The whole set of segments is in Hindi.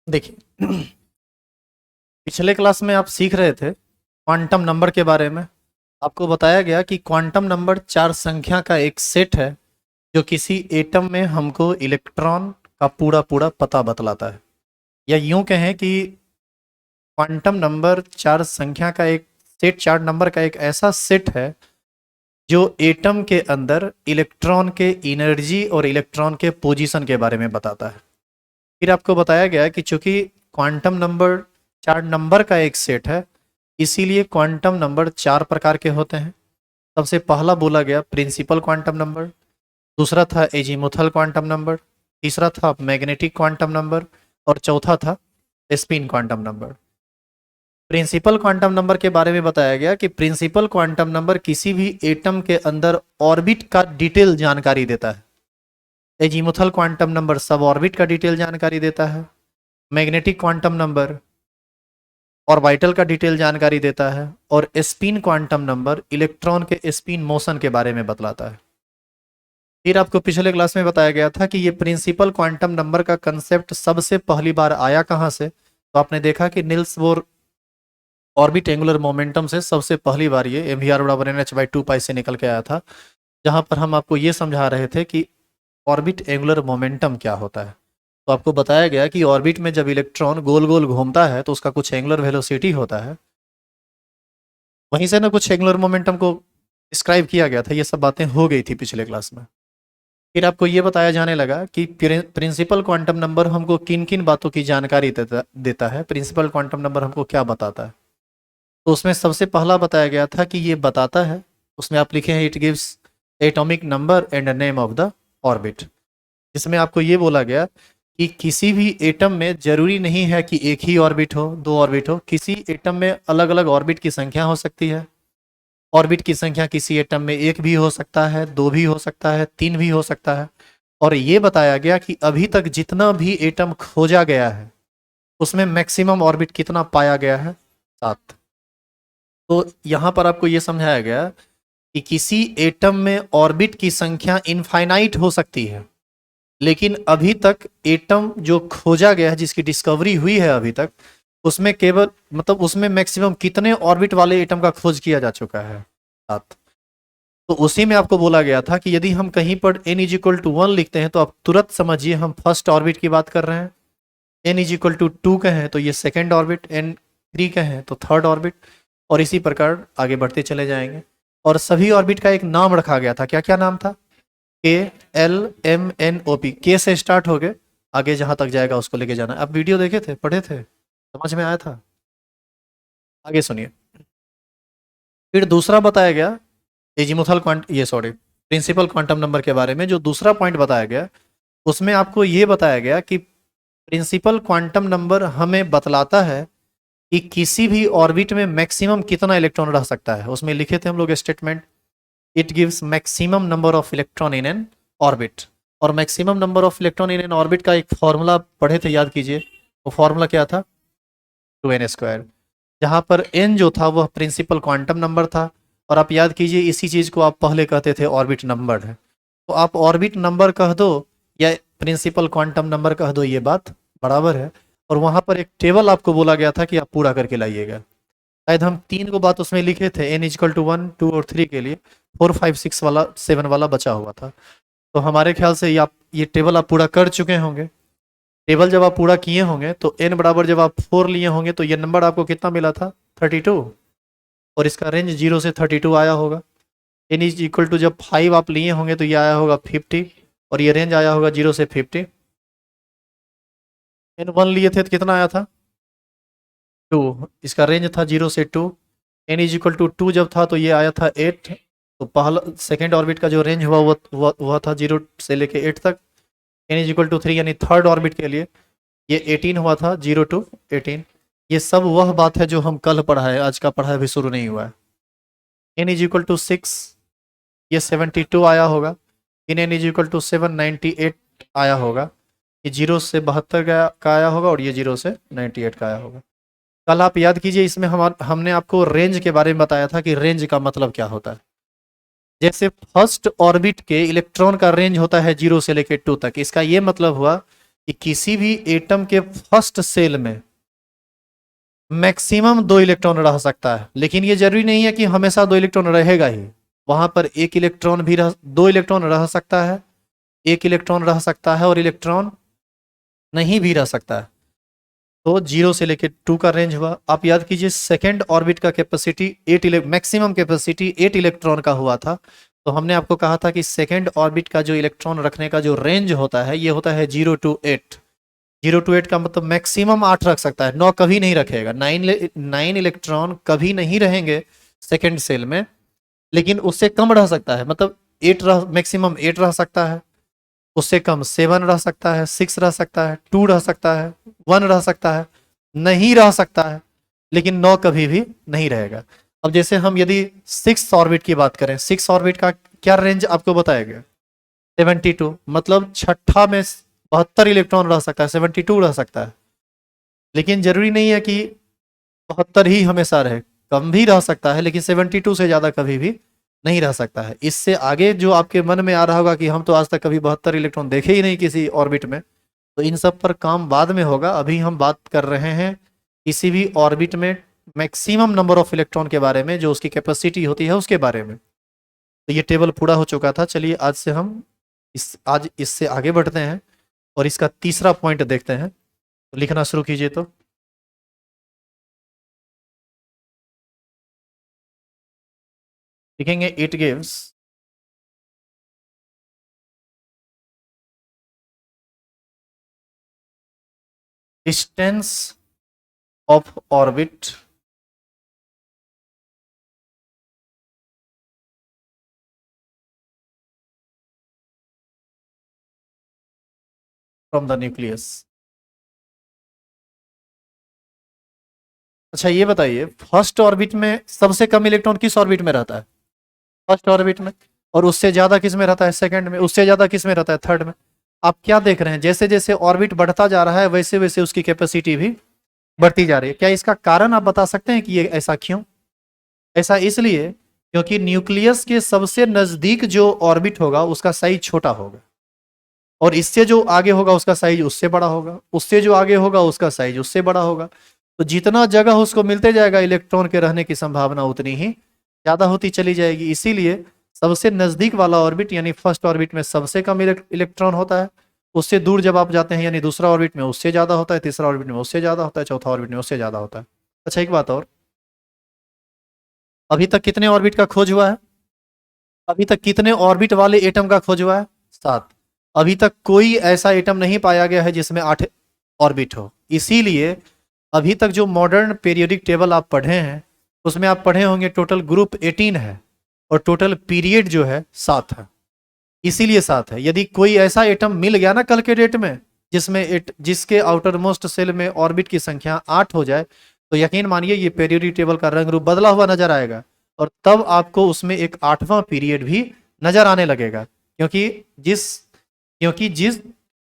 देखिए, पिछले क्लास में आप सीख रहे थे क्वांटम नंबर के बारे में। आपको बताया गया कि क्वांटम नंबर चार संख्या का एक सेट है जो किसी एटम में हमको इलेक्ट्रॉन का पूरा पूरा पता बतलाता है। या यूं कहें कि क्वांटम नंबर चार संख्या का एक सेट, चार नंबर का एक ऐसा सेट है जो एटम के अंदर इलेक्ट्रॉन के एनर्जी और इलेक्ट्रॉन के पोजीशन के बारे में बताता है। फिर आपको बताया गया कि चूंकि क्वांटम नंबर चार नंबर का एक सेट है, इसीलिए क्वांटम नंबर चार प्रकार के होते हैं। सबसे पहला बोला गया प्रिंसिपल क्वांटम नंबर, दूसरा था एजीमुथल क्वांटम नंबर, तीसरा था मैग्नेटिक क्वांटम नंबर और चौथा था spin quantum number. Principal quantum number के बारे में बताया गया कि प्रिंसिपल क्वांटम नंबर किसी भी एटम के अंदर ऑर्बिट का डिटेल जानकारी देता है। Azimuthal quantum number sub orbit का डिटेल जानकारी देता है। मैग्नेटिक क्वांटम नंबर ऑर्बिटल का डिटेल जानकारी देता है और स्पिन क्वांटम नंबर इलेक्ट्रॉन के स्पिन मोशन के बारे में बतलाता है। फिर आपको पिछले क्लास में बताया गया था कि ये प्रिंसिपल क्वांटम नंबर का कंसेप्ट सबसे पहली बार आया कहाँ से। तो आपने देखा कि Nils Bohr orbit angular momentum से सबसे पहली बार ये mvr/nh/2 से निकल के आया था, जहां पर हम आपको ये समझा रहे थे कि ऑर्बिट एंगुलर मोमेंटम क्या होता है। तो आपको बताया गया कि ऑर्बिट में जब इलेक्ट्रॉन गोल गोल घूमता है तो उसका कुछ एंगुलर वेलोसिटी होता है, वहीं से ना कुछ एंगुलर मोमेंटम को डिस्क्राइब किया गया था। ये सब बातें हो गई थी पिछले क्लास में। फिर आपको ये बताया जाने लगा कि प्रिंसिपल क्वांटम नंबर हमको किन किन बातों की जानकारी देता है, प्रिंसिपल क्वांटम नंबर हमको क्या बताता है। तो उसमें सबसे पहला बताया गया था कि ये बताता है, उसमें आप लिखे हैं it gives atomic number and name of the orbit. इसमें आपको ये बोला गया कि किसी भी एटम में जरूरी नहीं है कि एक ही ऑर्बिट हो, दो ऑर्बिट हो। किसी एटम में अलग अलग ऑर्बिट की संख्या हो सकती है। ऑर्बिट की संख्या किसी एटम में एक भी हो सकता है, दो भी हो सकता है, तीन भी हो सकता है। और ये बताया गया कि अभी तक जितना भी एटम खोजा गया है उसमें मैक्सिमम ऑर्बिट कितना पाया गया है, 7। तो यहाँ पर आपको ये समझाया गया कि किसी एटम में ऑर्बिट की संख्या इनफाइनाइट हो सकती है, लेकिन अभी तक एटम जो खोजा गया है, जिसकी डिस्कवरी हुई है अभी तक, उसमें केवल मतलब उसमें मैक्सिमम कितने ऑर्बिट वाले एटम का खोज किया जा चुका है, 7। तो उसी में आपको बोला गया था कि यदि हम कहीं पर n=1 लिखते हैं तो आप तुरंत समझिए हम फर्स्ट ऑर्बिट की बात कर रहे हैं। n=2 कहें तो ये सेकेंड ऑर्बिट, n3 कहें तो थर्ड ऑर्बिट, और इसी प्रकार आगे बढ़ते चले जाएंगे। और सभी ऑर्बिट का एक नाम रखा गया था। क्या क्या नाम था? KLMNOP, के से स्टार्ट हो गए, आगे जहां तक जाएगा उसको लेके जाना। आप वीडियो देखे थे, पढ़े थे, समझ में आया था? आगे सुनिए। फिर दूसरा बताया गया एजीमुथल क्वांट ये सॉरी प्रिंसिपल क्वांटम नंबर के बारे में। जो दूसरा पॉइंट बताया गया उसमें आपको ये बताया गया कि प्रिंसिपल क्वांटम नंबर हमें बतलाता है कि किसी भी ऑर्बिट में मैक्सिमम कितना इलेक्ट्रॉन रह सकता है। उसमें लिखे थे हम लोग statement, it gives maximum number of electron in n orbit. और maximum number of electron in n orbit का एक फॉर्मूला पढ़े थे, याद कीजिए। वो फॉर्मूला क्या था? 2n²। जहां पर n जो था वह प्रिंसिपल क्वांटम नंबर था। और आप याद कीजिए, इसी चीज को आप पहले कहते थे ऑर्बिट नंबर है। तो आप ऑर्बिट नंबर कह दो या प्रिंसिपल क्वांटम नंबर कह दो, ये बात बराबर है। और वहां पर एक टेबल आपको बोला गया था कि आप पूरा करके लाइएगा। शायद हम 3 को बात उसमें लिखे थे, n=1, 2 और 3 के लिए। 4, 5, 6 वाला, 7 वाला बचा हुआ था। तो हमारे ख्याल से ये टेबल आप पूरा कर चुके होंगे। टेबल जब आप पूरा किए होंगे तो n बराबर जब आप 4 लिए होंगे तो ये नंबर आपको कितना मिला था? 32। और इसका रेंज 0 से 32 आया होगा। n=, जब 5 आप लिए होंगे तो ये आया होगा 50, और ये रेंज आया होगा 0 से 50। n1 लिए थे तो कितना आया था? 2। इसका रेंज था 0 से 2। n=2 जब था तो ये आया था 8। तो पहला सेकेंड ऑर्बिट का जो रेंज हुआ वह था 0 से लेके 8 तक। n=3 यानी थर्ड ऑर्बिट के लिए ये 18 हुआ था, 0 to 18। ये सब वह बात है जो हम कल पढ़ा है, आज का पढ़ा अभी शुरू नहीं हुआ है। n=6, ये 72 आया होगा। इन n=7, 98 आया होगा। ये 0 से 72 का आया होगा और ये 0 से 98 का आया होगा। कल आप याद कीजिए, इसमें हमने आपको रेंज के बारे में बताया था कि रेंज का मतलब क्या होता है। जैसे फर्स्ट ऑर्बिट के इलेक्ट्रॉन का रेंज होता है 0 से लेकर 2 तक। इसका ये मतलब हुआ कि किसी भी एटम के फर्स्ट सेल में मैक्सिमम 2 इलेक्ट्रॉन रह सकता है, लेकिन ये जरूरी नहीं है कि हमेशा 2 इलेक्ट्रॉन रहेगा ही। वहां पर 1 इलेक्ट्रॉन भी 2 इलेक्ट्रॉन रह सकता है, 1 इलेक्ट्रॉन रह सकता है और इलेक्ट्रॉन नहीं भी रह सकता है। तो 0 से लेके 2 का रेंज हुआ। आप याद कीजिए सेकेंड ऑर्बिट का कैपेसिटी मैक्सिमम कैपेसिटी 8 इलेक्ट्रॉन का हुआ था। तो हमने आपको कहा था कि सेकेंड ऑर्बिट का जो इलेक्ट्रॉन रखने का जो रेंज होता है ये होता है 0 to 8। 0 to 8 का मतलब मैक्सिमम 8 रख सकता है, 9 कभी नहीं रखेगा। 9 इलेक्ट्रॉन कभी नहीं रहेंगे सेकेंड सेल में, लेकिन उससे कम रह सकता है। मतलब 8 मैक्सिमम 8 रह सकता है, उससे कम 7 रह सकता है, 6 रह सकता है, 2 रह सकता है, 1 रह सकता है, नहीं रह सकता है, लेकिन 9 कभी भी नहीं रहेगा। अब जैसे हम यदि 6 ऑर्बिट की बात करें, 6 ऑर्बिट का क्या रेंज आपको बताएगा? 72। मतलब छठा में 72 इलेक्ट्रॉन रह सकता है, 72 रह सकता है। लेकिन जरूरी नहीं है कि 72 ही हमेशा रहे, कम भी रह सकता है, लेकिन 72 से ज्यादा कभी भी नहीं रह सकता है। इससे आगे जो आपके मन में आ रहा होगा कि हम तो आज तक कभी 72 इलेक्ट्रॉन देखे ही नहीं किसी ऑर्बिट में, तो इन सब पर काम बाद में होगा। अभी हम बात कर रहे हैं किसी भी ऑर्बिट में मैक्सिमम नंबर ऑफ इलेक्ट्रॉन के बारे में, जो उसकी कैपेसिटी होती है उसके बारे में। तो ये टेबल पूरा हो चुका था। चलिए आज इससे आगे बढ़ते हैं और इसका तीसरा पॉइंट देखते हैं। तो लिखना शुरू कीजिए। तो लिखेंगे it gives distance of orbit from the nucleus. अच्छा ये बताइए, फर्स्ट ऑर्बिट में सबसे कम इलेक्ट्रॉन किस ऑर्बिट में रहता है? फर्स्ट ऑर्बिट में। और उससे ज्यादा किस में रहता है? सेकंड में। उससे ज्यादा किस में रहता है? थर्ड में। आप क्या देख रहे हैं, जैसे जैसे ऑर्बिट बढ़ता जा रहा है वैसे वैसे उसकी कैपेसिटी भी बढ़ती जा रही है। क्या इसका कारण आप बता सकते हैं कि ये ऐसा क्यों? ऐसा इसलिए क्योंकि न्यूक्लियस के सबसे नजदीक जो ऑर्बिट होगा उसका साइज छोटा होगा, और इससे जो आगे होगा उसका साइज उससे बड़ा होगा, उससे जो आगे होगा उसका साइज उससे बड़ा होगा। तो जितना जगह उसको मिलते जाएगा इलेक्ट्रॉन के रहने की संभावना उतनी ही ज्यादा होती चली जाएगी। इसीलिए सबसे नजदीक वाला ऑर्बिट यानी फर्स्ट ऑर्बिट में सबसे कम इलेक्ट्रॉन होता है। उससे दूर जब आप जाते हैं यानी दूसरा ऑर्बिट में उससे ज्यादा होता है, तीसरा ऑर्बिट में उससे ज्यादा होता है, चौथा ऑर्बिट में उससे ज्यादा होता है। अच्छा एक बात और, अभी तक कितने ऑर्बिट का खोज हुआ है? अभी तक कितने ऑर्बिट वाले एटम का खोज हुआ है? 7। अभी तक कोई ऐसा एटम नहीं पाया गया है जिसमें 8 ऑर्बिट हो। इसीलिए अभी तक जो मॉडर्न पीरियोडिक टेबल आप पढ़े हैं उसमें आप पढ़े होंगे टोटल ग्रुप 18 है और टोटल पीरियड जो है 7 है। इसीलिए 7 है। यदि कोई ऐसा एटम मिल गया ना कल के डेट में जिसके आउटर मोस्ट सेल में ऑर्बिट की संख्या 8 हो जाए, तो यकीन मानिए ये पीरियोडिक टेबल का रंग रूप बदला हुआ नजर आएगा। और तब आपको उसमें एक 8वां पीरियड भी नजर आने लगेगा। जिस क्योंकि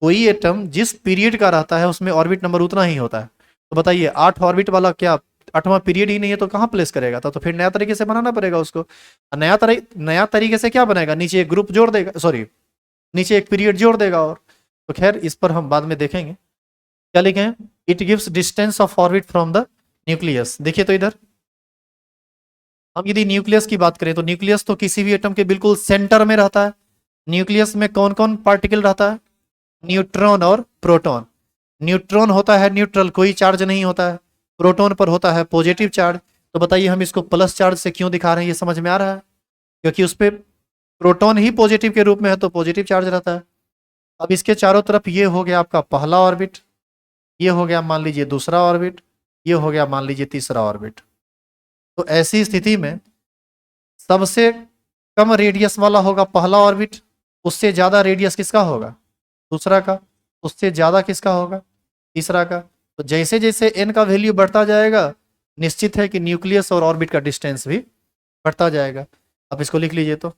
कोई एटम जिस पीरियड का रहता है उसमें ऑर्बिट नंबर उतना ही होता है। तो बताइए 8 ऑर्बिट वाला क्या 8वां पीरियड ही नहीं है तो कहाँ प्लेस करेगा? तो फिर नया तरीके से बनाना पड़ेगा उसको। नया तरीके से क्या बनाएगा? नीचे एक ग्रुप जोड़ देगा, सॉरी नीचे एक पीरियड जोड़ देगा। और तो खैर इस पर हम बाद में देखेंगे। क्या लिखे हैं? It gives distance of orbit from the nucleus. देखिए तो इधर हम यदि न्यूक्लियस की बात करें तो न्यूक्लियस तो किसी भी एटम के बिल्कुल सेंटर में रहता है। न्यूक्लियस में कौन कौन पार्टिकल रहता है? न्यूट्रॉन और प्रोटॉन। न्यूट्रॉन होता है न्यूट्रल, कोई चार्ज नहीं होता है। प्रोटॉन पर होता है पॉजिटिव चार्ज। तो बताइए हम इसको प्लस चार्ज से क्यों दिखा रहे हैं? ये समझ में आ रहा है? क्योंकि उस पर प्रोटॉन ही पॉजिटिव के रूप में है तो पॉजिटिव चार्ज रहता है। अब इसके चारों तरफ ये हो गया आपका पहला ऑर्बिट, ये हो गया मान लीजिए दूसरा ऑर्बिट, ये हो गया मान लीजिए तीसरा ऑर्बिट। तो ऐसी स्थिति में सबसे कम रेडियस वाला होगा पहला ऑर्बिट, उससे ज्यादा रेडियस किसका होगा? दूसरा का। उससे ज्यादा किसका होगा? तीसरा का। तो जैसे जैसे n का वैल्यू बढ़ता जाएगा निश्चित है कि न्यूक्लियस और ऑर्बिट का डिस्टेंस भी बढ़ता जाएगा। अब इसको लिख लीजिए तो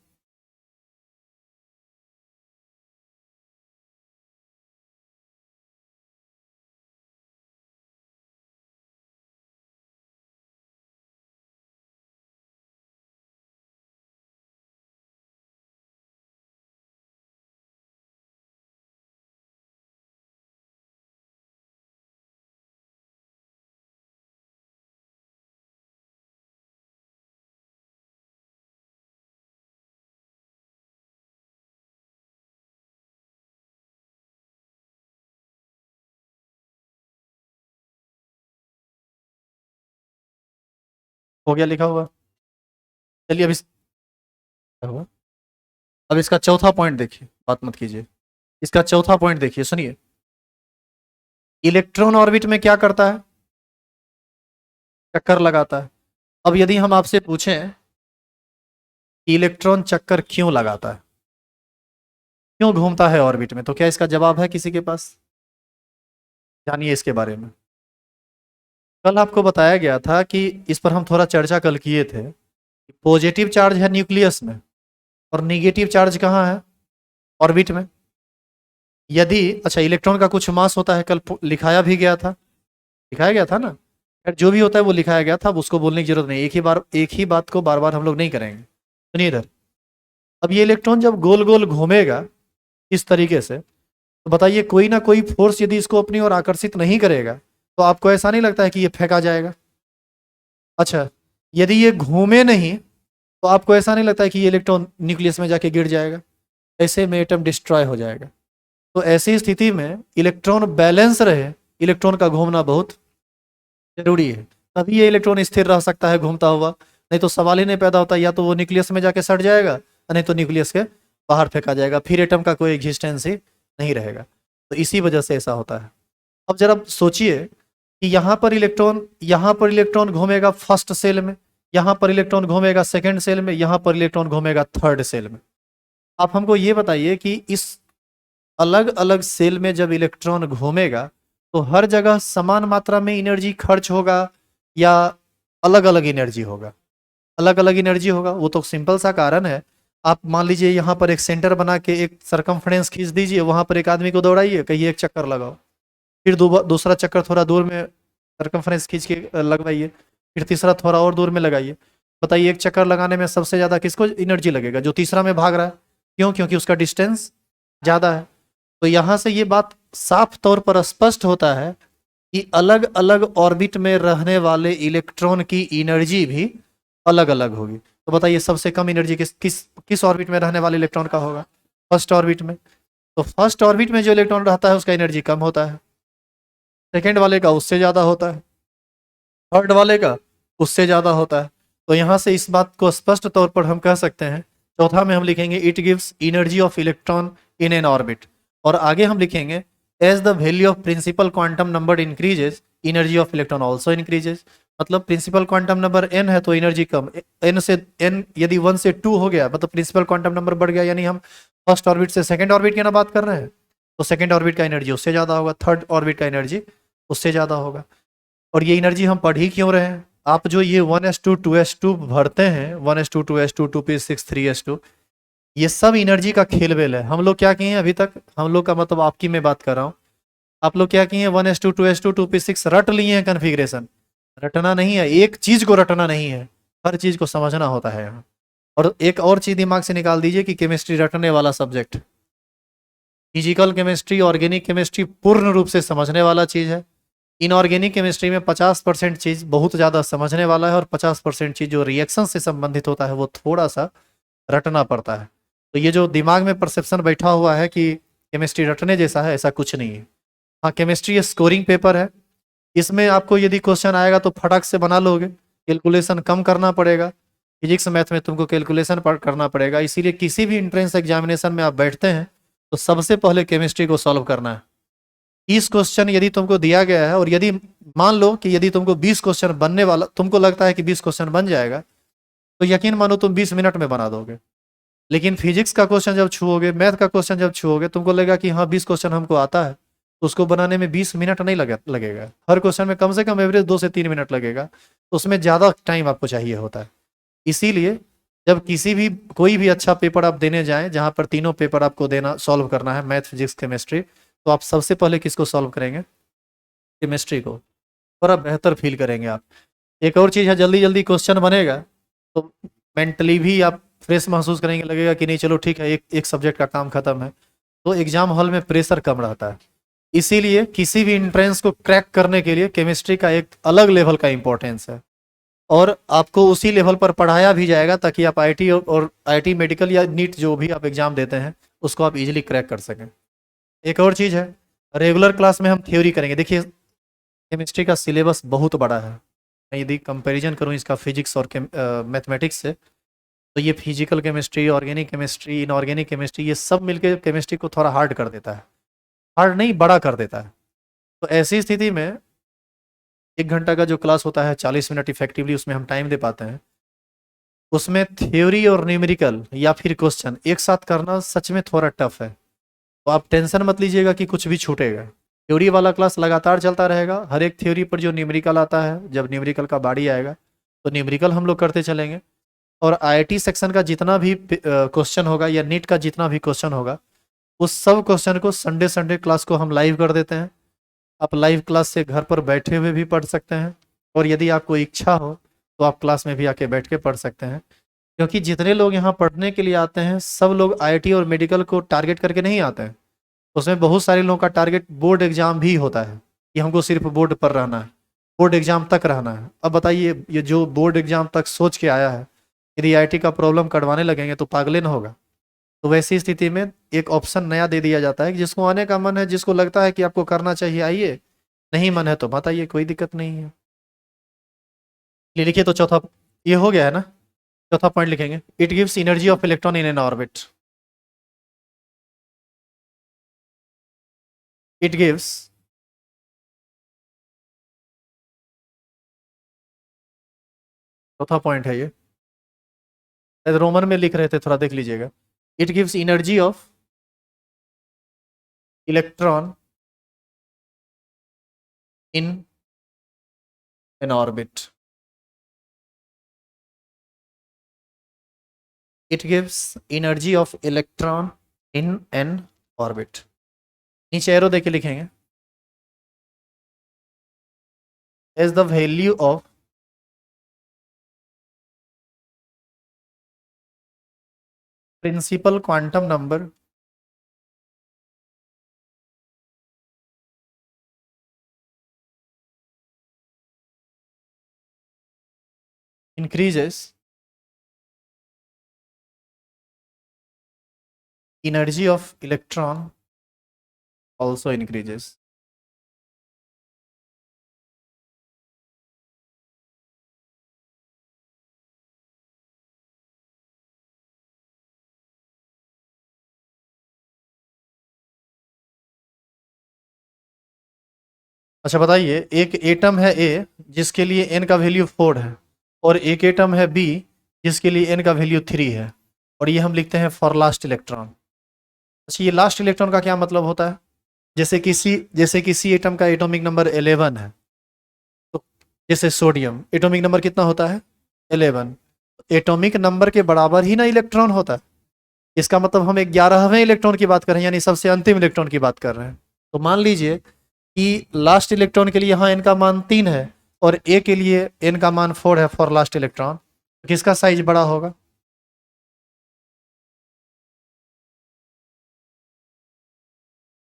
हो गया लिखा हुआ। चलिए अब इसका चौथा पॉइंट देखिए, बात मत कीजिए। इसका चौथा पॉइंट देखिए, सुनिए। इलेक्ट्रॉन ऑर्बिट में क्या करता है? चक्कर लगाता है। अब यदि हम आपसे पूछें कि इलेक्ट्रॉन चक्कर क्यों लगाता है, क्यों घूमता है ऑर्बिट में, तो क्या इसका जवाब है किसी के पास? जानिए इसके बारे में। कल आपको बताया गया था कि इस पर हम थोड़ा चर्चा कल किए थे। पॉजिटिव चार्ज है न्यूक्लियस में और निगेटिव चार्ज कहाँ है? ऑर्बिट में। यदि अच्छा इलेक्ट्रॉन का कुछ मास होता है, कल लिखाया भी गया था, लिखाया गया था ना। खैर जो भी होता है वो लिखाया गया था, अब उसको बोलने की जरूरत नहीं, एक ही बात को बार बार हम लोग नहीं करेंगे। सुनिए इधर। अब ये इलेक्ट्रॉन जब गोल गोल घूमेगा इस तरीके से, तो बताइए कोई ना कोई फोर्स यदि इसको अपनी ओर आकर्षित नहीं करेगा तो आपको ऐसा नहीं लगता है कि ये फेंका जाएगा? अच्छा, यदि ये घूमे नहीं तो आपको ऐसा नहीं लगता है कि ये इलेक्ट्रॉन न्यूक्लियस में जाके गिर जाएगा? ऐसे में एटम डिस्ट्रॉय हो जाएगा। तो ऐसी स्थिति में इलेक्ट्रॉन बैलेंस रहे, इलेक्ट्रॉन का घूमना बहुत जरूरी है, तभी ये इलेक्ट्रॉन स्थिर रह सकता है घूमता हुआ। नहीं तो सवाल ही नहीं पैदा होता, या तो वो न्यूक्लियस में जाके सट जाएगा, नहीं तो न्यूक्लियस के बाहर फेंका जाएगा, फिर एटम का कोई एग्जिस्टेंस ही नहीं रहेगा। तो इसी वजह से ऐसा होता है। अब जरा सोचिए कि यहाँ पर इलेक्ट्रॉन घूमेगा फर्स्ट सेल में, यहाँ पर इलेक्ट्रॉन घूमेगा सेकंड सेल में, यहाँ पर इलेक्ट्रॉन घूमेगा थर्ड सेल में। आप हमको ये बताइए कि इस अलग अलग सेल में जब इलेक्ट्रॉन घूमेगा तो हर जगह समान मात्रा में एनर्जी खर्च होगा या अलग अलग एनर्जी होगा? अलग अलग एनर्जी होगा। वो तो सिंपल सा कारण है। आप मान लीजिए यहाँ पर एक सेंटर बना के एक सरकमफ्रेंस खींच दीजिए, वहां पर एक आदमी को दौड़ाइए, कहिए एक चक्कर लगाओ, फिर दूसरा चक्कर थोड़ा दूर में सरकमफ्रेंस खींच के लगवाइए, फिर तीसरा थोड़ा और दूर में लगाइए। बताइए एक चक्कर लगाने में सबसे ज्यादा किसको एनर्जी लगेगा? जो तीसरा में भाग रहा है। क्यों? क्योंकि उसका डिस्टेंस ज्यादा है। तो यहां से ये बात साफ तौर पर स्पष्ट होता है कि अलग अलग ऑर्बिट में रहने वाले इलेक्ट्रॉन की एनर्जी भी अलग अलग होगी। तो बताइए सबसे कम एनर्जी किस किस किस ऑर्बिट में रहने वाले इलेक्ट्रॉन का होगा? फर्स्ट ऑर्बिट में। तो फर्स्ट ऑर्बिट में जो इलेक्ट्रॉन रहता है उसका एनर्जी कम होता है, सेकेंड वाले का उससे ज्यादा होता है, थर्ड वाले का उससे ज्यादा होता है। तो यहां से इस बात को स्पष्ट तौर पर हम कह सकते हैं। चौथा में हम लिखेंगे it gives energy of electron in n orbit, और आगे हम लिखेंगे as the value of principal quantum number increases energy of electron also increases. मतलब प्रिंसिपल क्वांटम नंबर n है तो एनर्जी कम, n यदि 1 से 2 हो गया मतलब प्रिंसिपल क्वांटम नंबर बढ़ गया, यानी हम फर्स्ट ऑर्बिट से सेकंड ऑर्बिट की ना बात कर रहे हैं, तो सेकंड ऑर्बिट का एनर्जी उससे ज्यादा होगा, थर्ड ऑर्बिट का एनर्जी उससे ज्यादा होगा। और ये एनर्जी हम पढ़ ही क्यों रहे हैं? आप जो ये 1s2 2s2 भरते हैं, 1s2 2s2 2p6 3s2, ये सब एनर्जी का खेलबेल है। हम लोग क्या किए हैं अभी तक? हम लोग का मतलब आपकी मैं बात कर रहा हूँ। आप लोग क्या किए हैं? 1s2 2s2 2p6 रट लिए हैं कन्फिग्रेशन। रटना नहीं है, एक चीज को रटना नहीं है, हर चीज को समझना होता है यहाँ। और एक और चीज दिमाग से निकाल दीजिए कि केमिस्ट्री रटने वाला subject, physical chemistry organic chemistry पूर्ण रूप से समझने वाला चीज है। इनऑर्गेनिक केमिस्ट्री में 50% चीज बहुत ज्यादा समझने वाला है और 50% चीज जो रिएक्शन से संबंधित होता है वो थोड़ा सा रटना पड़ता है। तो ये जो दिमाग में परसेप्शन बैठा हुआ है कि केमिस्ट्री रटने जैसा है, ऐसा कुछ नहीं है। हाँ, केमिस्ट्री स्कोरिंग पेपर है, इसमें आपको यदि क्वेश्चन आएगा तो फटाक से बना लोगे, कैलकुलेशन कम करना पड़ेगा। फिजिक्स मैथ में तुमको कैलकुलेशन करना पड़ेगा, इसीलिए किसी भी इंट्रेंस एग्जामिनेशन में आप बैठते हैं तो सबसे पहले केमिस्ट्री को सॉल्व करना है। 30 क्वेश्चन यदि तुमको दिया गया है और यदि मान लो कि यदि तुमको 20 क्वेश्चन बनने वाला, तुमको लगता है कि 20 क्वेश्चन बन जाएगा, तो यकीन मानो तुम 20 मिनट में बना दोगे। लेकिन फिजिक्स का क्वेश्चन जब छुओगे, मैथ का क्वेश्चन जब छुओगे, तुमको लगेगा कि हाँ 20 क्वेश्चन हमको आता है, तो उसको बनाने में 20 मिनट नहीं लगेगा। हर क्वेश्चन में कम से कम एवरेज 2 से 3 मिनट लगेगा, तो उसमें ज़्यादा टाइम आपको चाहिए होता है। इसीलिए जब किसी भी कोई भी अच्छा पेपर आप देने जाएं जहां पर तीनों पेपर आपको देना सॉल्व करना है, मैथ फिजिक्स केमिस्ट्री, तो आप सबसे पहले किसको सॉल्व करेंगे? केमिस्ट्री को। थोड़ा बेहतर फील करेंगे आप। एक और चीज़ है, जल्दी जल्दी क्वेश्चन बनेगा तो मेंटली भी आप फ्रेश महसूस करेंगे, लगेगा कि नहीं चलो ठीक है, एक सब्जेक्ट का काम खत्म है। तो एग्जाम हॉल में प्रेशर कम रहता है। इसीलिए किसी भी एंट्रेंस को क्रैक करने के लिए केमिस्ट्री का एक अलग लेवल का इंपॉर्टेंस है, और आपको उसी लेवल पर पढ़ाया भी जाएगा ताकि आप आईटी और आईटी मेडिकल या नीट जो भी आप एग्जाम देते हैं उसको आप इजीली क्रैक कर सकें। एक और चीज़ है, रेगुलर क्लास में हम थ्योरी करेंगे। देखिए केमिस्ट्री का सिलेबस बहुत बड़ा है, मैं यदि कंपैरिजन करूं इसका फिजिक्स और मैथमेटिक्स से, तो ये physical chemistry, organic chemistry, inorganic chemistry, ये सब मिलकर केमिस्ट्री को थोड़ा हार्ड कर देता है। हार्ड नहीं, बड़ा कर देता है। तो ऐसी स्थिति में 1 घंटा का जो क्लास होता है, 40 मिनट इफेक्टिवली उसमें हम टाइम दे पाते हैं। उसमें थ्योरी और न्यूमेरिकल या फिर क्वेश्चन एक साथ करना सच में थोड़ा टफ है। तो आप टेंशन मत लीजिएगा कि कुछ भी छूटेगा। थ्योरी वाला क्लास लगातार चलता रहेगा। हर एक थ्योरी पर जो न्यूमेरिकल आता है, जब न्यूमेरिकल का बारी आएगा तो न्यूमेरिकल हम लोग करते चलेंगे। और आईआईटी सेक्शन का जितना भी क्वेश्चन होगा या नीट का जितना भी क्वेश्चन होगा, उस सब क्वेश्चन को संडे संडे क्लास को हम लाइव कर देते हैं। आप लाइव क्लास से घर पर बैठे हुए भी पढ़ सकते हैं, और यदि आपको इच्छा हो तो आप क्लास में भी आके बैठ के पढ़ सकते हैं। क्योंकि जितने लोग यहाँ पढ़ने के लिए आते हैं, सब लोग आईआईटी और मेडिकल को टारगेट करके नहीं आते हैं। उसमें बहुत सारे लोगों का टारगेट बोर्ड एग्जाम भी होता है, कि हमको सिर्फ बोर्ड पर रहना है, बोर्ड एग्जाम तक रहना है। अब बताइए, ये जो बोर्ड एग्जाम तक सोच के आया है, यदि आईआईटी का प्रॉब्लम करवाने लगेंगे तो पागले ना होगा। तो वैसी स्थिति में एक ऑप्शन नया दे दिया जाता है कि जिसको आने का मन है, जिसको लगता है कि आपको करना चाहिए, आइए। नहीं मन है तो मत आइए, कोई दिक्कत नहीं है। ये लिखिए तो चौथा, ये हो गया है ना। चौथा पॉइंट लिखेंगे, it gives energy of electron in n orbit. It gives चौथा पॉइंट है ये, शायद रोमन में लिख रहे थे, थोड़ा देख लीजिएगा। It gives energy of electron in n orbit. It gives energy of electron in n orbit. नीचे एरो देके लिखेंगे, as the value of principal quantum number increases, energy of electron also increases. अच्छा बताइए, एक एटम है ए जिसके लिए n का वैल्यू 4 है, और एक एटम है बी जिसके लिए n का वैल्यू 3 है, और ये हम लिखते हैं फॉर लास्ट इलेक्ट्रॉन। अच्छा, ये लास्ट इलेक्ट्रॉन का क्या मतलब होता है? जैसे किसी एटम का एटॉमिक नंबर 11 है, तो जैसे सोडियम एटॉमिक नंबर कितना होता है? 11। एटॉमिक नंबर के बराबर ही ना इलेक्ट्रॉन होता है। इसका मतलब हम 11वें इलेक्ट्रॉन की बात कर रहे हैं, यानी सबसे अंतिम इलेक्ट्रॉन की बात कर रहे हैं। तो मान लीजिए कि लास्ट इलेक्ट्रॉन के लिए यहाँ n का मान 3 है, और ए के लिए n का मान 4 है फॉर लास्ट इलेक्ट्रॉन। किसका साइज बड़ा होगा?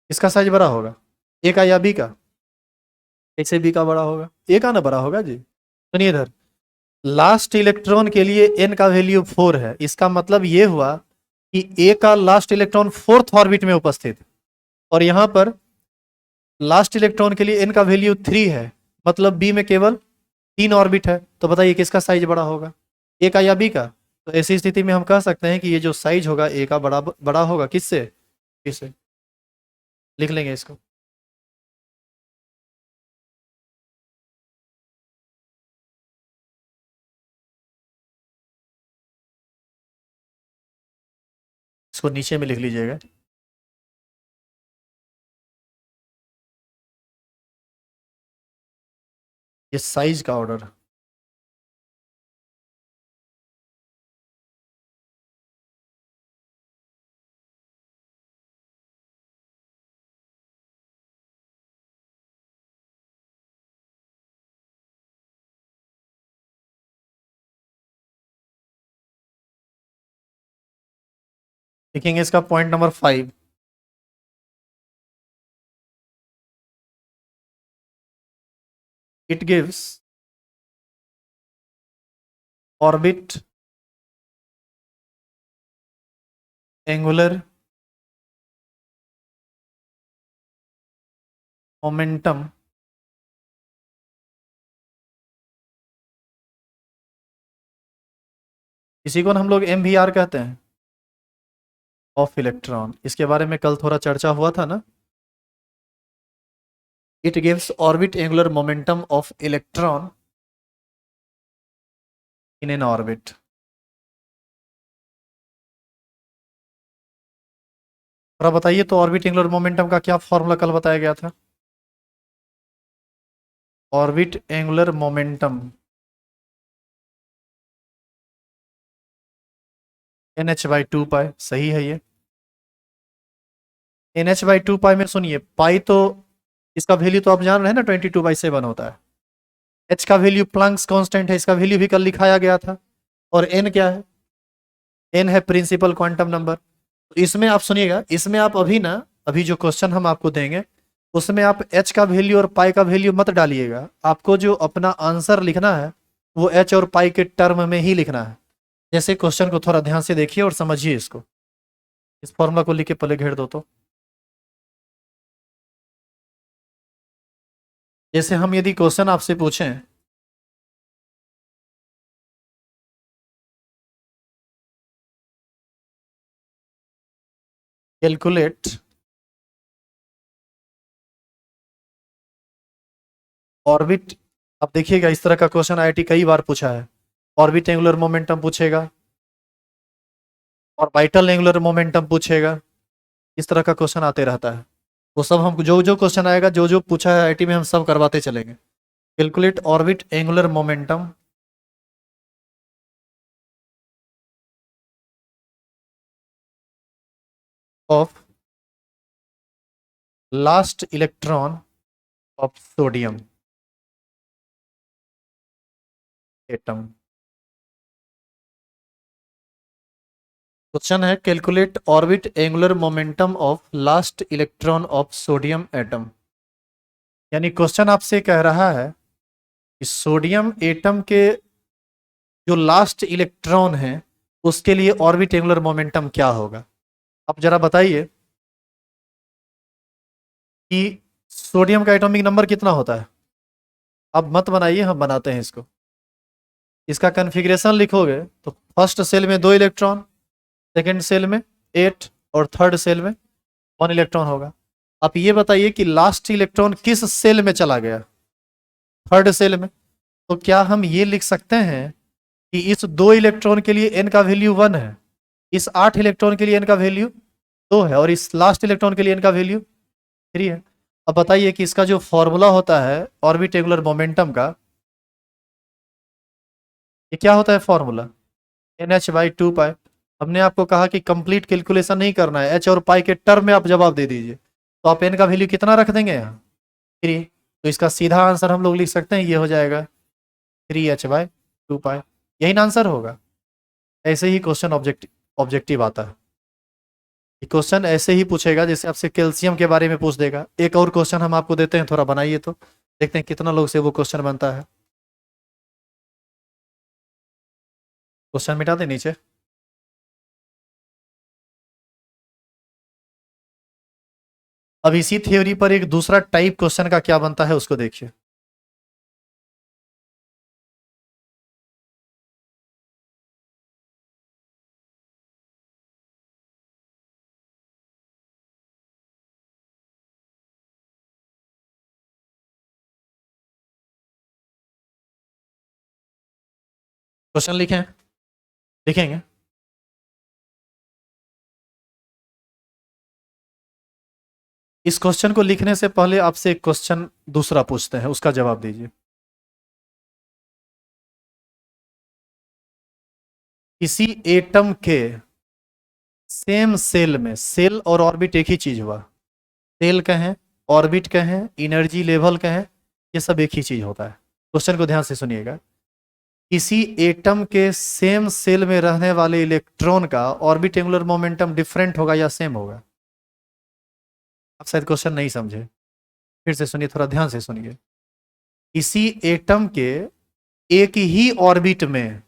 किसका साइज बड़ा होगा? ए का या बी का? कैसे बी का बड़ा होगा? ए का ना बड़ा होगा जी। सुनिए इधर, लास्ट इलेक्ट्रॉन के लिए n का वैल्यू 4 है, इसका मतलब ये हुआ कि ए का लास्ट इलेक्ट्रॉन फोर्थ ऑर्बिट में उपस्थित है, और यहां पर लास्ट इलेक्ट्रॉन के लिए n का वैल्यू 3 है, मतलब बी में केवल 3 ऑर्बिट है। तो बताइए किसका साइज बड़ा होगा, ए का या बी का? तो ऐसी स्थिति में हम कह सकते हैं कि ये जो साइज होगा ए का बड़ा बड़ा होगा। किससे? किससे? लिख लेंगे इसको। इसको नीचे में लिख लीजिएगा। ये साइज का ऑर्डर। लिखेंगे इसका point number 5। It gives orbit angular momentum इसी को हम लोग MVR कहते हैं, ऑफ इलेक्ट्रॉन। इसके बारे में कल थोड़ा चर्चा हुआ था ना। It gives orbit angular momentum of electron in n orbit. थोड़ा बताइए तो, ऑर्बिट एंगुलर मोमेंटम का क्या फॉर्मूला कल बताया गया था? ऑर्बिट एंगुलर मोमेंटम NH/2 पाई, सही है ये। NH/2 पाई में सुनिए, पाई तो इसका वैल्यू तो आप जान रहे हैं ना, 22/7 होता है। H का वैल्यू प्लैंक्स कांस्टेंट है, इसका वैल्यू भी कल लिखाया गया था। और N क्या है? N है प्रिंसिपल क्वांटम नंबर। तो इसमें आप सुनिएगा, इसमें आप अभी ना, अभी जो क्वेश्चन हम आपको देंगे उसमें आप H का वैल्यू और पाई का वैल्यू मत डालिएगा। आपको जो अपना आंसर लिखना है वो H और पाई के टर्म में ही लिखना है। जैसे क्वेश्चन को थोड़ा ध्यान से देखिए और समझिए इसको। इस फॉर्मूला को लिख के पहले घेर दो तो। जैसे हम यदि क्वेश्चन आपसे पूछें, कैलकुलेट ऑर्बिट, अब देखिएगा इस तरह का क्वेश्चन IIT कई बार पूछा है। ऑर्बिट एंगुलर मोमेंटम पूछेगा और वाइटल एंगुलर मोमेंटम पूछेगा। इस तरह का क्वेश्चन आते रहता है। वो सब हम जो जो क्वेश्चन आएगा, जो जो पूछा है IIT में, हम सब करवाते चलेंगे। Calculate orbit angular momentum of last electron of sodium atom. Question है calculate orbit angular momentum of last electron of sodium atom. यानी क्वेश्चन आपसे कह रहा है कि सोडियम एटम के जो लास्ट इलेक्ट्रॉन है उसके लिए ऑर्बिट एंगुलर मोमेंटम क्या होगा। अब जरा बताइए कि सोडियम का एटॉमिक नंबर कितना होता है। अब मत बनाइए, हम बनाते हैं इसको। इसका कन्फिग्रेशन लिखोगे तो फर्स्ट सेल में 2 इलेक्ट्रॉन, सेकेंड सेल में 8 और थर्ड सेल में 1 इलेक्ट्रॉन होगा। आप ये बताइए कि लास्ट इलेक्ट्रॉन किस सेल में चला गया? थर्ड सेल में। तो क्या हम ये लिख सकते हैं कि इस 2 इलेक्ट्रॉन के लिए n का वैल्यू 1 है, इस 8 इलेक्ट्रॉन के लिए n का वैल्यू 2 है, और इस लास्ट इलेक्ट्रॉन के लिए n का वैल्यू 3 है। अब बताइए कि इसका जो फॉर्मूला होता है ऑर्बिट एंगुलर मोमेंटम का, ये क्या होता है फॉर्मूला? NH/2 पाई। हमने आपको कहा कि कंप्लीट कैलकुलेशन नहीं करना है, H और पाई के टर्म में आप जवाब दे दीजिए। तो आप n का वैल्यू कितना रख देंगे यहाँ? 3। तो इसका सीधा आंसर हम लोग लिख सकते हैं, ये हो जाएगा 3H/2 पाई। यही ना आंसर होगा। ऐसे ही क्वेश्चन ऑब्जेक्टिव ऑब्जेक्टिव आता है। क्वेश्चन ऐसे ही पूछेगा जैसे आपसे कैल्शियम के बारे में पूछ देगा। एक और क्वेश्चन हम आपको देते हैं, थोड़ा बनाइए तो देखते हैं कितना लोग से वो क्वेश्चन बनता है। क्वेश्चन मिटा दे नीचे। अब इसी थ्योरी पर एक दूसरा टाइप क्वेश्चन का क्या बनता है उसको देखिए। क्वेश्चन लिखें, लिखेंगे। इस क्वेश्चन को लिखने से पहले आपसे एक क्वेश्चन दूसरा पूछते हैं, उसका जवाब दीजिए। किसी एटम के सेम सेल में, सेल और ऑर्बिट एक ही चीज हुआ, सेल कहें, ऑर्बिट कहें, एनर्जी लेवल कहें, ये सब एक ही चीज होता है। क्वेश्चन को ध्यान से सुनिएगा। किसी एटम के सेम सेल में रहने वाले इलेक्ट्रॉन का ऑर्बिट एंगुलर मोमेंटम डिफरेंट होगा या सेम होगा? आप शायद क्वेश्चन नहीं समझे, फिर से सुनिए, थोड़ा ध्यान से सुनिए। किसी एटम के एक ही ऑर्बिट में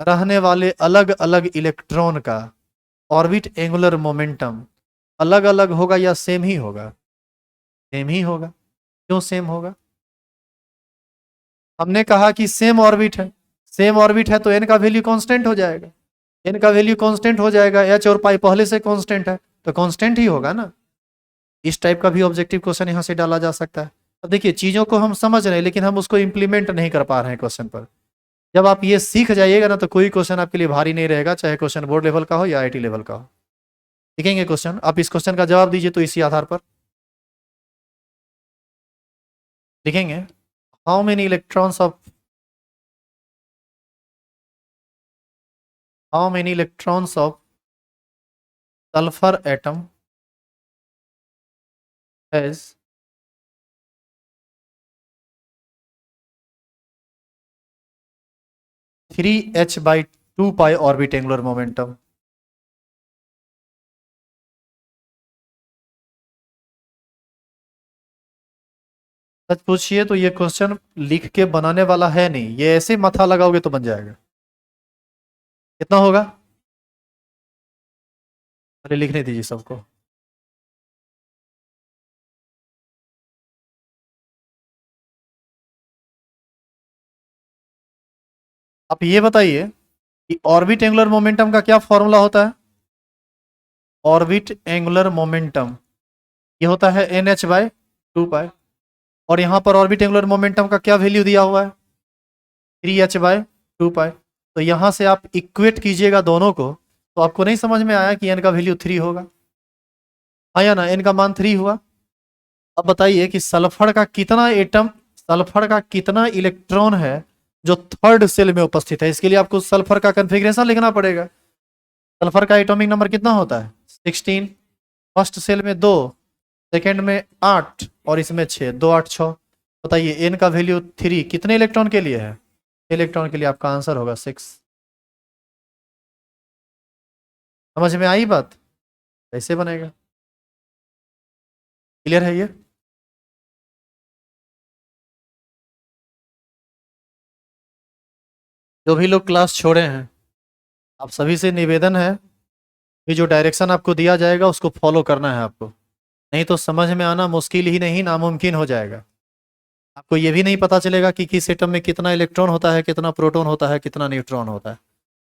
रहने वाले अलग अलग इलेक्ट्रॉन का ऑर्बिट एंगुलर मोमेंटम अलग अलग होगा या सेम ही होगा? सेम ही होगा। क्यों सेम होगा? हमने कहा कि सेम ऑर्बिट है, सेम ऑर्बिट है तो n का वैल्यू कांस्टेंट हो जाएगा। एन का वैल्यू कांस्टेंट हो जाएगा, एच और पाई पहले से कांस्टेंट है तो कांस्टेंट ही होगा ना। इस टाइप का भी ऑब्जेक्टिव क्वेश्चन यहाँ से डाला जा सकता है। अब देखिए चीजों को हम समझ रहे हैं लेकिन हम उसको इंप्लीमेंट नहीं कर पा रहे हैं क्वेश्चन पर। जब आप ये सीख जाइएगा ना तो कोई क्वेश्चन आपके लिए भारी नहीं रहेगा, चाहे क्वेश्चन बोर्ड लेवल का हो या आईटी लेवल का हो। लिखेंगे क्वेश्चन, आप इस क्वेश्चन का जवाब दीजिए तो इसी आधार पर लिखेंगे। How many electrons of sulphur atom has 3h/2 pi orbit angular momentum. सच पूछिए तो ये क्वेश्चन लिख के बनाने वाला है नहीं, ये ऐसे मथा लगाओगे तो बन जाएगा। कितना होगा, अरे लिखने दीजिए सबको। आप ये बताइए कि ऑर्बिट एंगुलर मोमेंटम का क्या फॉर्मूला होता है। ऑर्बिट एंगुलर मोमेंटम ये होता है NH/2 पाई, और यहां पर ऑर्बिट एंगुलर मोमेंटम का क्या वैल्यू दिया हुआ है 3h/2 पाई। तो यहां से आप इक्वेट कीजिएगा दोनों को तो आपको नहीं समझ में आया कि एन का वैल्यू 3 होगा, आया ना, एन का मान 3 हुआ। अब बताइए कि सल्फर का कितना इलेक्ट्रॉन है जो थर्ड सेल में उपस्थित है। इसके लिए आपको सल्फर का कन्फिग्रेशन लिखना पड़ेगा। सल्फर का एटॉमिक नंबर कितना होता है 16, फर्स्ट सेल में 2, सेकेंड में 8 और इसमें 6, 2 8 6। बताइए एन का वैल्यू 3 कितने इलेक्ट्रॉन के लिए है, इलेक्ट्रॉन के लिए। आपका आंसर होगा 6। समझ में आई बात, कैसे बनेगा, क्लियर है ये। जो भी लोग क्लास छोड़े हैं आप सभी से निवेदन है कि जो डायरेक्शन आपको दिया जाएगा उसको फॉलो करना है आपको, नहीं तो समझ में आना मुश्किल ही नहीं नामुमकिन हो जाएगा। आपको ये भी नहीं पता चलेगा कि किस एटम में कितना इलेक्ट्रॉन होता है, कितना प्रोटॉन होता है, कितना न्यूट्रॉन होता है,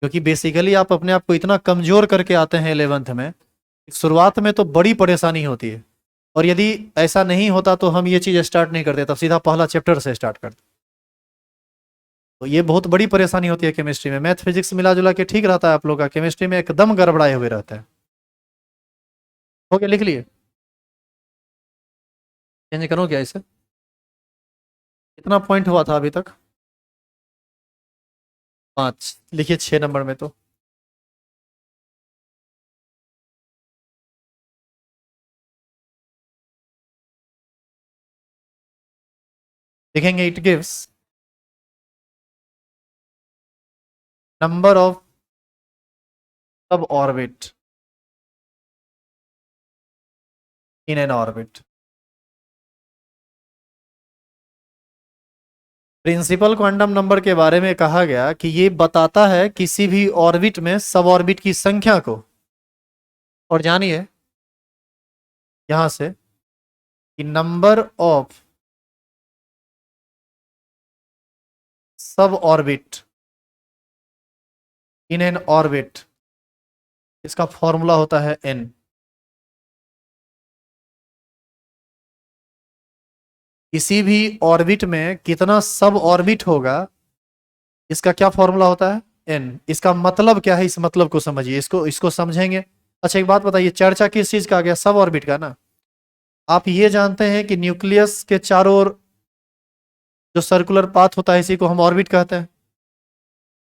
क्योंकि बेसिकली आप अपने आप को इतना कमजोर करके आते हैं 11th में। शुरुआत में तो बड़ी परेशानी होती है, और यदि ऐसा नहीं होता तो हम ये चीज़ स्टार्ट नहीं करते, तब सीधा पहला चैप्टर से स्टार्ट करते। तो ये बहुत बड़ी परेशानी होती है केमिस्ट्री में। मैथ फिजिक्स मिला जुला के ठीक रहता है आप लोग का, केमिस्ट्री में एकदम गड़बड़ाए हुए रहता है। हो गया, लिख लिए, चेंज करो क्या इसे। कितना पॉइंट हुआ था अभी तक 5, लिखिए 6 नंबर में तो लिखेंगे it gives number of sub orbit in n orbit. Principal quantum number के बारे में कहा गया कि ये बताता है किसी भी ऑर्बिट में सब ऑर्बिट की संख्या को। और जानिए यहां से कि number of sub orbit in n orbit, इसका फॉर्मूला होता है n। किसी भी ऑर्बिट में कितना सब ऑर्बिट होगा इसका क्या फॉर्मूला होता है n। इसका मतलब क्या है, इस मतलब को समझिए, इसको इसको समझेंगे। अच्छा एक बात बताइए, चर्चा किस चीज का आ गया, सब ऑर्बिट का ना। आप ये जानते हैं कि न्यूक्लियस के चारों ओर जो सर्कुलर पाथ होता है इसी को हम ऑर्बिट कहते हैं।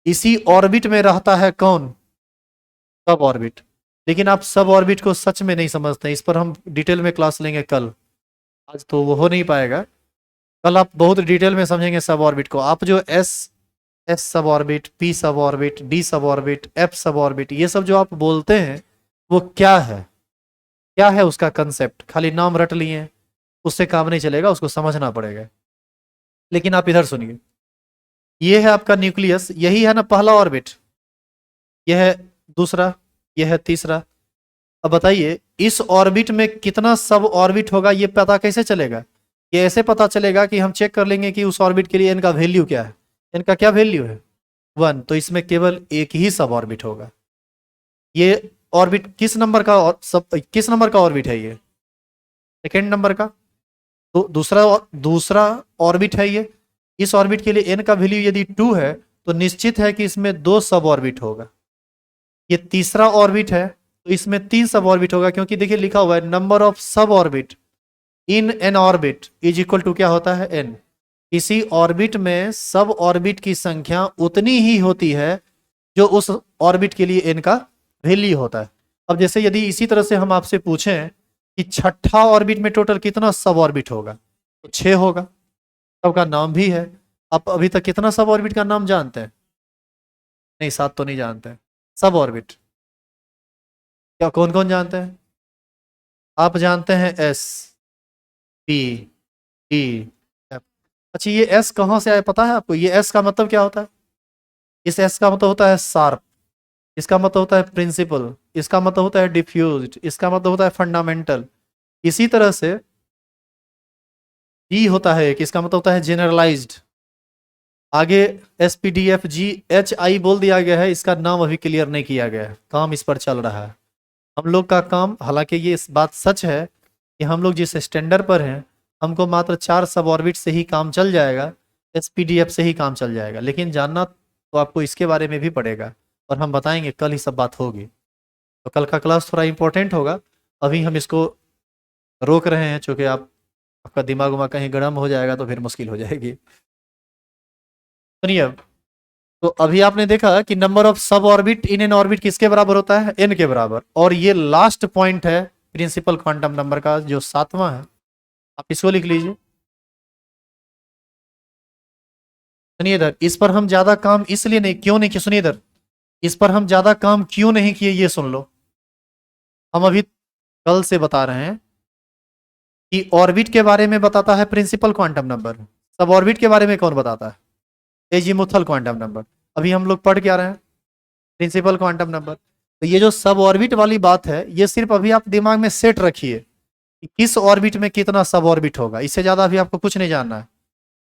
इसी ऑर्बिट में रहता है कौन, सब ऑर्बिट। लेकिन आप सब ऑर्बिट को सच में नहीं समझते, इस पर हम डिटेल में क्लास लेंगे कल, आज तो वो हो नहीं पाएगा। कल आप बहुत डिटेल में समझेंगे सब ऑर्बिट को। आप जो एस सब ऑर्बिट, पी सब ऑर्बिट, डी सब ऑर्बिट, एफ सब ऑर्बिट, ये सब जो आप बोलते हैं वो क्या है, क्या है उसका कंसेप्ट। खाली नाम रट लिए उससे काम नहीं चलेगा, उसको समझना पड़ेगा। लेकिन आप इधर सुनिए, ये है आपका न्यूक्लियस, यही है ना पहला ऑर्बिट, यह है दूसरा, यह है तीसरा। अब बताइए इस ऑर्बिट में कितना सब ऑर्बिट होगा, ये पता कैसे चलेगा। ये ऐसे पता चलेगा कि हम चेक कर लेंगे कि उस ऑर्बिट के लिए इनका वैल्यू क्या है। इनका क्या वैल्यू है 1, तो इसमें केवल एक ही सब ऑर्बिट होगा। ये ऑर्बिट किस नंबर का किस नंबर का ऑर्बिट है ये? सेकेंड नंबर का। तो दूसरा ऑर्बिट है ये। इस ऑर्बिट के लिए एन का वैल्यू यदि 2 है तो निश्चित है कि इसमें 2 सब ऑर्बिट होगा। ये तीसरा ऑर्बिट है तो इसमें 3 सब ऑर्बिट होगा, क्योंकि देखिए लिखा हुआ है number of sub orbit in n orbit is equal to क्या होता है? एन। इसी ऑर्बिट में सब ऑर्बिट की संख्या उतनी ही होती है जो उस ऑर्बिट के लिए एन का वैल्यू होता है। अब जैसे यदि इसी तरह से हम आपसे पूछें कि छठा ऑर्बिट में टोटल कितना सब ऑर्बिट होगा, तो 6 होगा। सबका नाम भी है। आप अभी तक कितना सब ऑर्बिट का नाम जानते हैं? नहीं, 7 तो नहीं जानते हैं। सब ऑर्बिट क्या कौन कौन जानते हैं? आप जानते हैं एस, पी, डी, एफ। अच्छा, ये एस कहाँ से आया पता है आपको? ये एस का मतलब क्या होता है? इस एस का मतलब होता है शार्प, इसका मतलब होता है प्रिंसिपल, इसका मतलब होता है डिफ्यूज्ड, इसका मतलब होता है फंडामेंटल। इसी तरह से जी होता है कि इसका मतलब होता है जनरलाइज्ड। आगे S P D F G H I बोल दिया गया है, इसका नाम अभी क्लियर नहीं किया गया है, काम इस पर चल रहा है। हम लोग का काम, हालांकि ये इस बात सच है कि हम लोग जिस स्टैंडर्ड पर हैं हमको मात्र 4 सब ऑर्बिट से ही काम चल जाएगा, एस पी डी एफ से ही काम चल जाएगा। लेकिन जानना तो आपको इसके बारे में भी पड़ेगा, और हम बताएंगे, कल ही सब बात होगी। तो कल का क्लास थोड़ा इंपॉर्टेंट होगा। अभी हम इसको रोक रहे हैं चूँकि आपका दिमाग उमाग कहीं गर्म हो जाएगा तो फिर मुश्किल हो जाएगी। सुनिए, तो अभी आपने देखा कि number of sub orbit in n orbit किसके बराबर होता है? एन के बराबर। और ये लास्ट पॉइंट है प्रिंसिपल क्वांटम नंबर का, जो 7वां है। आप इसको लिख लीजिए। सुनिए इधर, इस पर हम ज्यादा काम इसलिए नहीं, क्यों नहीं किया, सुनिए इधर, इस पर हम ज्यादा काम क्यों नहीं किए ये सुन लो। हम अभी कल से बता रहे हैं कि ऑर्बिट के बारे में बताता है principal quantum number, sub orbit के बारे में कौन बताता है? Azimuthal quantum number. अभी हम लोग पढ़ क्या रहे हैं? Principal quantum number. तो ये जो सब ऑर्बिट वाली बात है, ये सिर्फ अभी आप दिमाग में सेट रखिए कि किस ऑर्बिट में कितना सब ऑर्बिट होगा, इससे ज्यादा अभी आपको कुछ नहीं जानना है।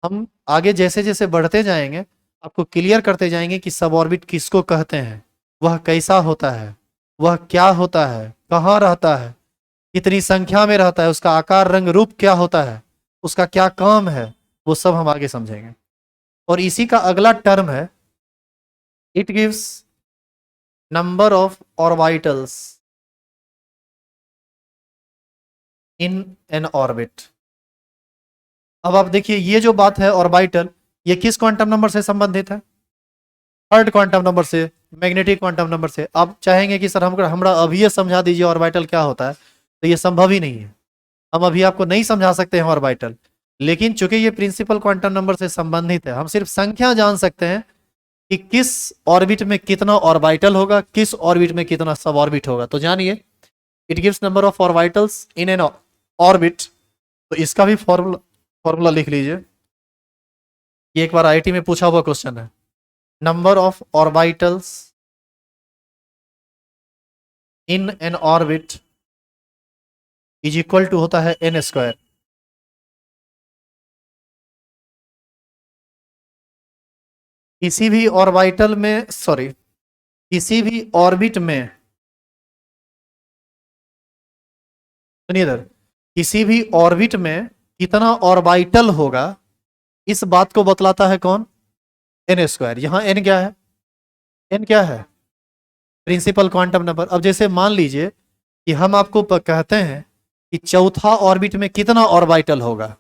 हम आगे जैसे जैसे बढ़ते जाएंगे आपको क्लियर करते जाएंगे कि सब ऑर्बिट किसको कहते हैं, वह कैसा होता है, वह क्या होता है, कहाँ रहता है, कितनी संख्या में रहता है, उसका आकार रंग रूप क्या होता है, उसका क्या काम है, वो सब हम आगे समझेंगे। और इसी का अगला टर्म है, it gives number of orbitals in n orbit. अब आप देखिए, ये जो बात है ऑर्बिटल, ये किस क्वांटम नंबर से संबंधित है? थर्ड क्वांटम नंबर से, मैग्नेटिक क्वांटम नंबर से। आप चाहेंगे कि सर हम हमरा अभी ये समझा दीजिए ऑर्बिटल क्या होता है, तो ये संभव ही नहीं है। हम अभी आपको नहीं समझा सकते हैं ऑर्बिटल, लेकिन चूंकि ये प्रिंसिपल क्वांटम नंबर से संबंधित है, हम सिर्फ संख्या जान सकते हैं कि किस ऑर्बिट में कितना ऑर्बिटल होगा, किस ऑर्बिट में कितना सब ऑर्बिट होगा। तो जानिए, it gives number of orbitals in n orbit. तो इसका भी फॉर्मूला फॉर्मूला लिख लीजिए। ये एक बार आईआईटी में पूछा हुआ क्वेश्चन है। Number of orbitals in n orbit is equal to होता है एन स्क्वायर। किसी भी ऑर्बिटल में, सॉरी, किसी भी ऑर्बिट में, सुनिए इधर, किसी भी ऑर्बिट में कितना ऑर्बिटल होगा, इस बात को बतलाता है कौन? N square. यहां एन क्या है? एन क्या है? Principal quantum number. अब जैसे मान लीजिए कि हम आपको कहते हैं कि चौथा ऑर्बिट में कितना ऑर्बिटल होगा,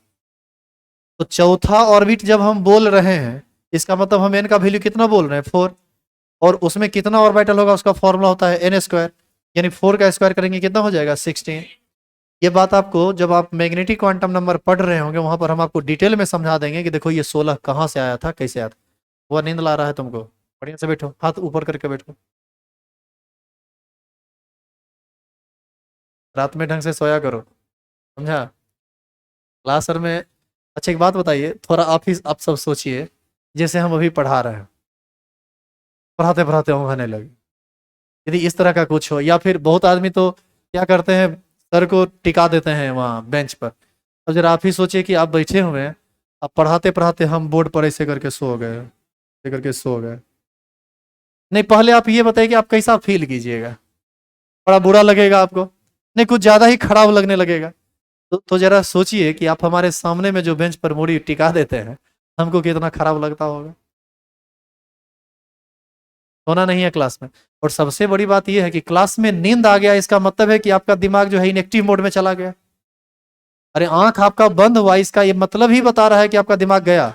तो चौथा ऑर्बिट जब हम बोल रहे हैं, इसका मतलब हम एन का वैल्यू कितना बोल रहे हैं? 4। और उसमें कितना ऑर्बिटल होगा, उसका फॉर्मूला होता है एन स्क्वायर। यानी 4 का स्क्वायर करेंगे कितना हो जाएगा? 16। ये बात आपको जब आप मैग्नेटिक क्वांटम नंबर पढ़ रहे होंगे वहां पर हम आपको डिटेल में समझा देंगे कि देखो ये 16 कहाँ से आया था, कैसे आया था। वह नींद ला रहा है तुमको? बढ़िया से बैठो, हाथ ऊपर करके बैठो, रात में ढंग से सोया करो, समझा? क्लास में। अच्छा, एक बात बताइए, थोड़ा आप सब सोचिए, जैसे हम अभी पढ़ा रहे हैं, पढ़ाते पढ़ाते हम खाने लगे, यदि इस तरह का कुछ हो, या फिर बहुत आदमी तो क्या करते हैं, सर को टिका देते हैं वहाँ बेंच पर। अब जरा आप ही सोचिए कि आप बैठे हुए हैं, अब पढ़ाते पढ़ाते हम बोर्ड पर ऐसे करके सो गए, ऐसे करके सो गए, नहीं, पहले आप ये बताइए कि आप कैसा फील कीजिएगा। बड़ा बुरा लगेगा आपको? नहीं, कुछ ज्यादा ही खराब लगने लगेगा। तो जरा सोचिए कि आप हमारे सामने में जो बेंच पर मूड़ी टिका देते हैं, हमको कितना खराब लगता होगा। सोना नहीं है क्लास में। और सबसे बड़ी बात यह है कि क्लास में नींद आ गया, इसका मतलब है कि आपका दिमाग जो है इनएक्टिव मोड में चला गया। अरे आंख आपका बंद हुआ, इसका ये मतलब ही बता रहा है कि आपका दिमाग गया,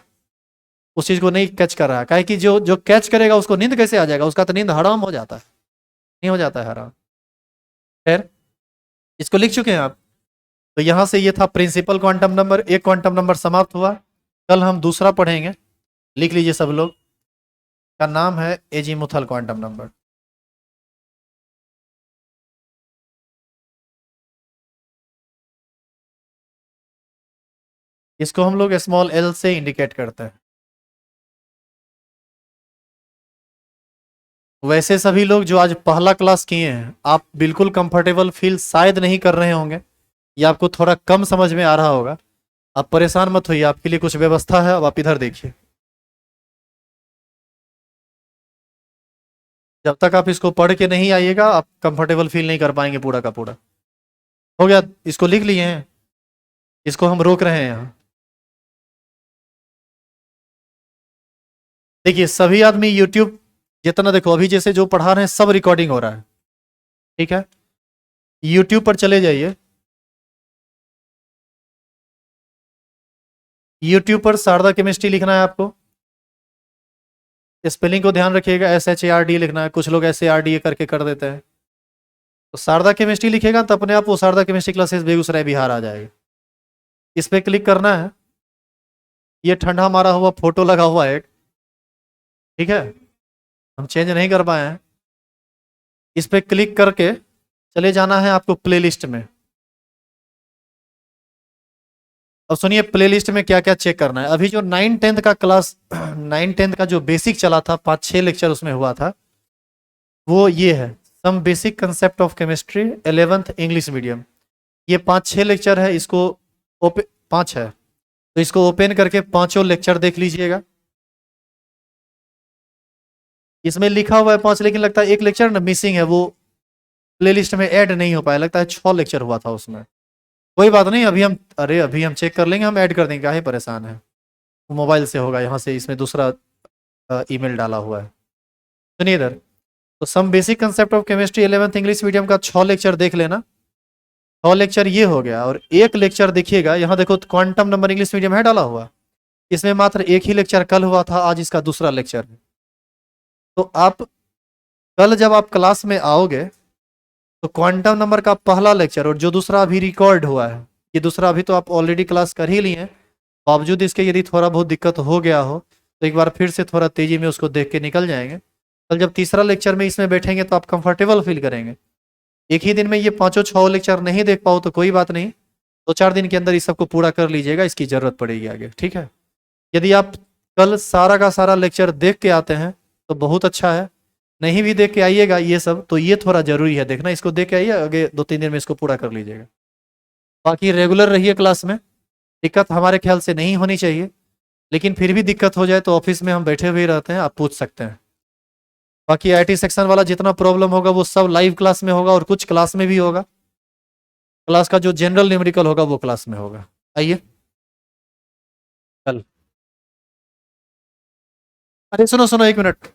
उस चीज को नहीं कैच कर रहा है। काहे कि जो जो कैच करेगा उसको नींद कैसे आ जाएगा? उसका तो नींद हराम हो जाता है। नहीं हो जाता है हराम। खैर, इसको लिख चुके हैं आप। तो यहां से ये था प्रिंसिपल क्वांटम नंबर। एक क्वांटम नंबर समाप्त हुआ। कल हम दूसरा पढ़ेंगे। लिख लीजिए सब लोग। का नाम है एजीमुथल क्वांटम नंबर। इसको हम लोग स्मॉल एल से इंडिकेट करते हैं। वैसे सभी लोग जो आज पहला क्लास किए हैं, आप बिल्कुल कंफर्टेबल फील शायद नहीं कर रहे होंगे, या आपको थोड़ा कम समझ में आ रहा होगा। आप परेशान मत होइए, आपके लिए कुछ व्यवस्था है। अब आप इधर देखिए। जब तक आप इसको पढ़ के नहीं आइएगा, आप कंफर्टेबल फील नहीं कर पाएंगे पूरा का पूरा। हो गया? इसको लिख लिए हैं? इसको हम रोक रहे हैं यहाँ। देखिए, सभी आदमी यूट्यूब जितना देखो, अभी जैसे जो पढ़ा रहे हैं सब रिकॉर्डिंग हो रहा है। ठीक है? यूट्यूब पर चले जाइए। यूट्यूब पर शारदा केमिस्ट्री लिखना है आपको। स्पेलिंग को ध्यान रखिएगा, SHARD लिखना है। कुछ लोग SARD करके कर देते हैं। तो शारदा केमिस्ट्री लिखेगा तो अपने आप वो शारदा केमिस्ट्री क्लासेस बेगूसराय बिहार आ जाएगा। इस पर क्लिक करना है। ये ठंडा मारा हुआ फोटो लगा हुआ है एक। ठीक है? हम चेंज नहीं कर पाए हैं। इस पर क्लिक करके चले जाना है आपको प्लेलिस्ट में। अब सुनिए, प्लेलिस्ट में क्या क्या चेक करना है। अभी जो 9-10 का क्लास 9-10 का जो बेसिक चला था, 5-6 लेक्चर उसमें हुआ था, वो ये है। Some basic concept of chemistry 11th English medium. ये 5-6 लेक्चर है। इसको ओपन 5 है, तो इसको ओपन करके पांचों लेक्चर देख लीजिएगा। इसमें लिखा हुआ है 5, लेकिन लगता है एक लेक्चर ना मिसिंग है, वो प्लेलिस्ट में ऐड नहीं हो पाया। लगता है 6 लेक्चर हुआ था उसमें। कोई बात नहीं, अभी हम चेक कर लेंगे, हम ऐड कर देंगे। काहे परेशान है? मोबाइल से होगा, यहाँ से इसमें दूसरा ईमेल डाला हुआ है। सुनिए इधर। तो some basic concept of chemistry 11th English medium का 6 लेक्चर देख लेना। 6 लेक्चर ये हो गया। और एक लेक्चर देखिएगा, यहाँ देखो क्वांटम नंबर इंग्लिश मीडियम है डाला हुआ। इसमें मात्र एक ही लेक्चर कल हुआ था, आज इसका दूसरा लेक्चर है। तो आप कल जब आप क्लास में आओगे, तो क्वांटम नंबर का पहला लेक्चर और जो दूसरा अभी रिकॉर्ड हुआ है, ये दूसरा अभी तो आप ऑलरेडी क्लास कर ही लिए हैं, बावजूद इसके यदि थोड़ा बहुत दिक्कत हो गया हो तो एक बार फिर से थोड़ा तेजी में उसको देख के निकल जाएंगे। कल जब तीसरा लेक्चर में इसमें बैठेंगे तो आप कंफर्टेबल फील करेंगे। एक ही दिन में ये 5-6 लेक्चर नहीं देख पाओ तो कोई बात नहीं, 2-4 दिन के अंदर इस सबको पूरा कर लीजिएगा, इसकी जरूरत पड़ेगी आगे। ठीक है? यदि आप कल सारा का सारा लेक्चर देख के आते हैं तो बहुत अच्छा है। नहीं भी देख के आइएगा ये सब, तो ये थोड़ा जरूरी है देखना। इसको देख के आइए, आगे 2-3 दिन में इसको पूरा कर लीजिएगा। बाकी रेगुलर रहिए क्लास में। दिक्कत हमारे ख्याल से नहीं होनी चाहिए, लेकिन फिर भी दिक्कत हो जाए तो ऑफिस में हम बैठे हुए रहते हैं, आप पूछ सकते हैं। बाकी IT सेक्शन वाला जितना प्रॉब्लम होगा वो सब लाइव क्लास में होगा, और कुछ क्लास में भी होगा। क्लास का जो जनरल न्यूमेरिकल होगा वो क्लास में होगा। आइए कल। अरे सुनो सुनो, 1 मिनट।